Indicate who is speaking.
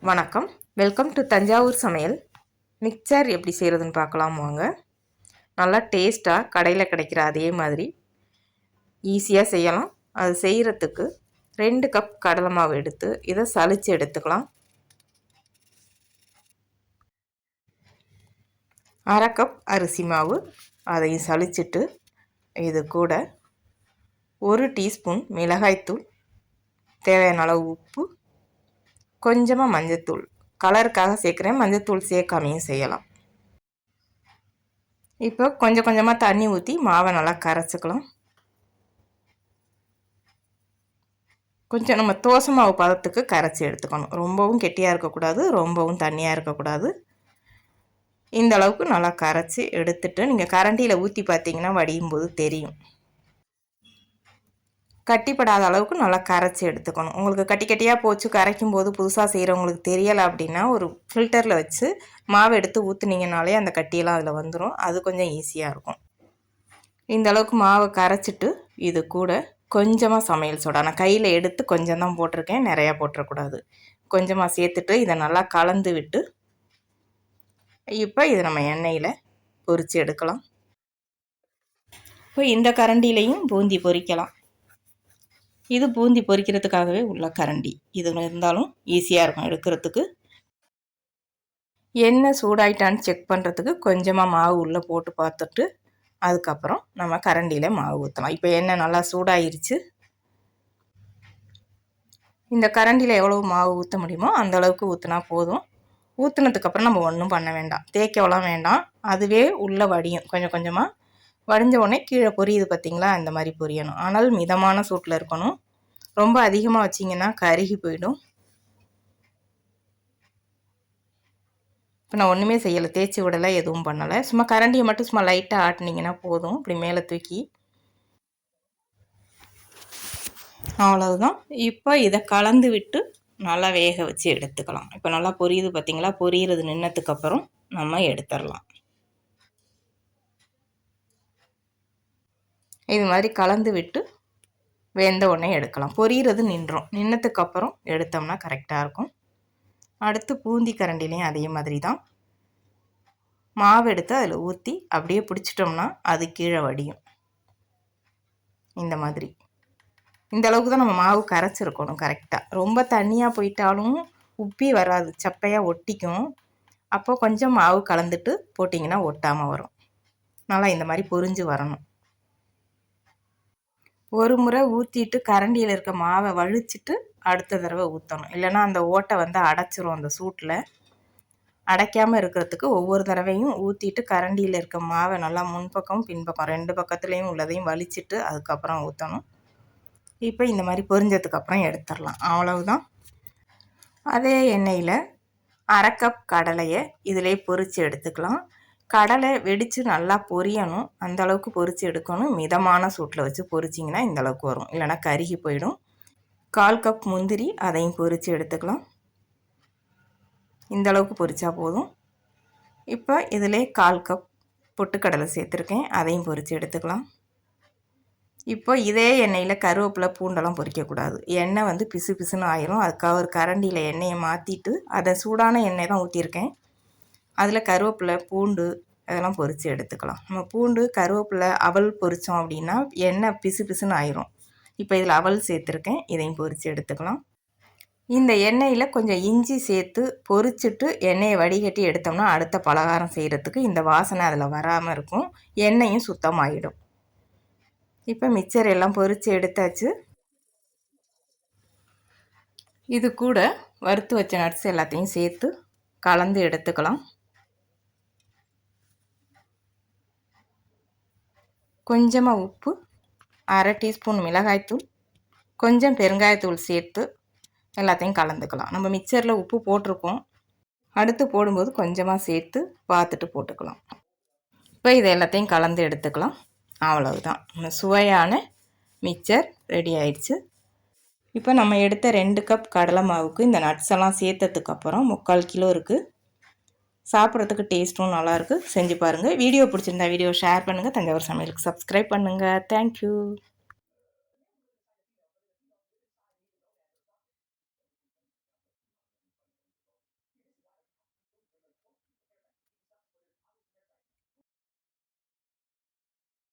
Speaker 1: வணக்கம், welcome to Thanjavur சமையல். Mixer எப்படி செய்கிறதுன்னு பார்க்கலாம் வாங்க. நல்லா டேஸ்ட்டாக கடையில் கிடைக்கிற அதே மாதிரி ஈஸியாக செய்யலாம். அது செய்கிறதுக்கு 2 கப் கடலை மாவு எடுத்து இதை சலித்து எடுத்துக்கலாம். 1/2 கப் அரிசி மாவு அதையும் சலிச்சிட்டு இது கூட 1 டீஸ்பூன் மிளகாய்த்தூள், தேவையான அளவு உப்பு, கொஞ்சமாக மஞ்சத்தூள், கலருக்காக சேர்க்குறேன், மஞ்சத்தூள் சேர்க்காமையும் செய்யலாம். இப்போ கொஞ்சம் கொஞ்சமாக தண்ணி ஊற்றி மாவை நல்லா கரைச்சிக்கலாம். கொஞ்சம் நம்ம தோசை மாவு பதத்துக்கு கரைச்சி எடுத்துக்கணும். ரொம்பவும் கெட்டியாக இருக்கக்கூடாது, ரொம்பவும் தண்ணியாக இருக்கக்கூடாது. இந்த அளவுக்கு நல்லா கரைச்சி எடுத்துட்டு நீங்கள் கரண்டியில் ஊற்றி பார்த்தீங்கன்னா வடியும் போது தெரியும். கட்டிப்படாத அளவுக்கு நல்லா கரைச்சி எடுத்துக்கணும். உங்களுக்கு கட்டி கட்டியாக போச்சு கரைக்கும் போது புதுசாக செய்கிறவங்களுக்கு தெரியலை அப்படின்னா ஒரு ஃபில்டரில் வச்சு மாவு எடுத்து ஊற்றுனீங்கனாலே அந்த கட்டியெல்லாம் அதில் வந்துடும். அது கொஞ்சம் ஈஸியாக இருக்கும். இந்த அளவுக்கு மாவை கரைச்சிட்டு இது கூட கொஞ்சமாக சமையல் சோடா, நான் கையில் எடுத்து கொஞ்சம் தான் போட்டிருக்கேன், நிறையா போட்டுறக்கூடாது. கொஞ்சமாக சேர்த்துட்டு இதை நல்லா கலந்து விட்டு இப்போ இதை நம்ம எண்ணெயில் பொரித்து எடுக்கலாம். இப்போ இந்த கரண்டிலையும் பூந்தி பொரிக்கலாம். இது பூந்தி பொரிக்கிறதுக்காகவே உள்ள கரண்டி. இது இருந்தாலும் ஈஸியாக இருக்கும் எடுக்கிறதுக்கு. எண்ணெய் சூடாயிட்டான்னு செக் பண்ணுறதுக்கு கொஞ்சமாக மாவு உள்ளே போட்டு பார்த்துட்டு அதுக்கப்புறம் நம்ம கரண்டியில் மாவு ஊற்றலாம். இப்போ எண்ணெய் நல்லா சூடாயிருச்சு. இந்த கரண்டியில் எவ்வளோ மாவு ஊற்ற முடியுமோ அந்த அளவுக்கு ஊற்றினா போதும். ஊற்றுனதுக்கப்புறம் நம்ம ஒன்றும் பண்ண வேண்டாம், தேய்க்கலாம் வேண்டாம். அதுவே உள்ளே வடியும். கொஞ்சம் கொஞ்சமாக வடிஞ்ச உடனே கீழே பொரியுது பார்த்திங்களா, இந்த மாதிரி பொரியணும். ஆனால் மிதமான சூட்டில் இருக்கணும். ரொம்ப அதிகமாக வச்சிங்கன்னா கருகி போயிடும். இப்போ நான் ஒன்றுமே செய்யலை, தேய்ச்சி விடலை, எதுவும் பண்ணலை. சும்மா கரண்டியை மட்டும் சும்மா லைட்டாக ஆட்டினீங்கன்னா போதும். இப்படி மேலே தூக்கி அவ்வளவுதான். இப்போ இதை கலந்து விட்டு நல்லா வேக வச்சு எடுத்துக்கலாம். இப்போ நல்லா பொரியுது பார்த்திங்களா, பொரியிறது நின்னதுக்கப்புறம் நம்ம எடுத்துடலாம். இது மாதிரி கலந்து விட்டு வெந்த உடனே எடுக்கலாம். பொரியிறது நின்னதுக்கப்புறம் எடுத்தோம்னா கரெக்டாக இருக்கும். அடுத்து பூந்தி கரண்டிலையும் அதே மாதிரி தான் மாவு எடுத்து அதில் ஊற்றி அப்படியே பிடிச்சிட்டோம்னா அது கீழே வடியும். இந்த மாதிரி இந்த அளவுக்கு தான் நம்ம மாவு கரைச்சிருக்கணும் கரெக்டாக. ரொம்ப தண்ணியாக போயிட்டாலும் உப்பி வராது, சப்பையாக ஒட்டிக்கும். அப்போ கொஞ்சம் மாவு கலந்துட்டு போட்டிங்கன்னா ஒட்டாமல் வரும். நல்லா இந்த மாதிரி பொரிஞ்சு வரணும். ஒரு முறை ஊற்றிட்டு கரண்டியில் இருக்க மாவை வழிச்சிட்டு அடுத்த தடவை ஊற்றணும். இல்லைன்னா அந்த ஓட்டை வந்து அடைச்சிரும். அந்த சூட்டில் அடைக்காமல் இருக்கிறதுக்கு ஒவ்வொரு தடவையும் ஊற்றிட்டு கரண்டியில் இருக்க மாவை நல்லா முன்பக்கம் பின்பக்கம் 2 பக்கத்துலேயும் உள்ளதையும் வலிச்சிட்டு அதுக்கப்புறம் ஊற்றணும். இப்போ இந்த மாதிரி பொரிஞ்சதுக்கப்புறம் எடுத்துடலாம். அவ்வளவுதான். அதே எண்ணெயில் 1/2 கப் கடலையை இதிலே பொரித்து எடுத்துக்கலாம். கடலை வெடித்து நல்லா பொரியணும், அந்த அளவுக்கு பொரித்து எடுக்கணும். மிதமான சூட்டில் வச்சு பொரிச்சிங்கன்னா இந்த அளவுக்கு வரும், இல்லைனா கருகி போயிடும். 1/4 கப் முந்திரி, அதையும் பொரித்து எடுத்துக்கலாம். இந்த அளவுக்கு பொரிச்சா போதும். இப்போ இதிலே 1/4 கப் பொட்டுக்கடலை சேர்த்துருக்கேன், அதையும் பொரித்து எடுத்துக்கலாம். இப்போ இதே எண்ணெயில் கருவேப்பிலை, பூண்டெல்லாம் பொரிக்கக்கூடாது. எண்ணெய் வந்து பிசு பிசுன்னு ஆயிரும். அதுக்காக ஒரு கரண்டியில் எண்ணெயை மாற்றிட்டு அதை சூடான எண்ணெய் தான் ஊற்றிருக்கேன். அதில் கருவேப்பிலை, பூண்டு அதெல்லாம் பொரித்து எடுத்துக்கலாம். நம்ம பூண்டு, கருவேப்பிலை, அவல் பொரித்தோம் அப்படின்னா எண்ணெய் பிசு பிசுன்னு ஆயிரும். இப்போ இதில் அவல் சேர்த்துருக்கேன், இதையும் பொரித்து எடுத்துக்கலாம். இந்த எண்ணெயில் கொஞ்சம் இஞ்சி சேர்த்து பொரிச்சிட்டு எண்ணெயை வடிகட்டி எடுத்தோம்னா அடுத்த பலகாரம் செய்கிறதுக்கு இந்த வாசனை அதில் வராமல் இருக்கும். எண்ணெயும் சுத்தமாகிடும். இப்போ மிக்சர் எல்லாம் பொரித்து எடுத்தாச்சு. இது கூட வறுத்து வச்ச நட்ஸ் எல்லாத்தையும் சேர்த்து கலந்து எடுத்துக்கலாம். கொஞ்சமாக உப்பு, 1/2 டீஸ்பூன் மிளகாய்த்தூள், கொஞ்சம் பெருங்காயத்தூள் சேர்த்து எல்லாத்தையும் கலந்துக்கலாம். நம்ம மிக்சரில் உப்பு போட்டிருக்கோம், அடுத்து போடும்போது கொஞ்சமாக சேர்த்து பார்த்துட்டு போட்டுக்கலாம். இப்போ இது எல்லாத்தையும் கலந்து எடுத்துக்கலாம். அவ்வளவுதான், சுவையான மிக்சர் ரெடி ஆயிடுச்சு. இப்போ நம்ம எடுத்த 2 கப் கடலை மாவுக்கு இந்த நட்ஸ் எல்லாம் சேர்த்ததுக்கப்புறம் 3/4 கிலோ இருக்குது. சாப்பிட்றதுக்கு டேஸ்ட்டும் நல்லாயிருக்கு. செஞ்சு பாருங்கள். வீடியோ பிடிச்சிருந்தா வீடியோ ஷேர் பண்ணுங்கள். தஞ்சாவூர் சமையலுக்கு சப்ஸ்கிரைப் பண்ணுங்கள். தேங்க்யூ.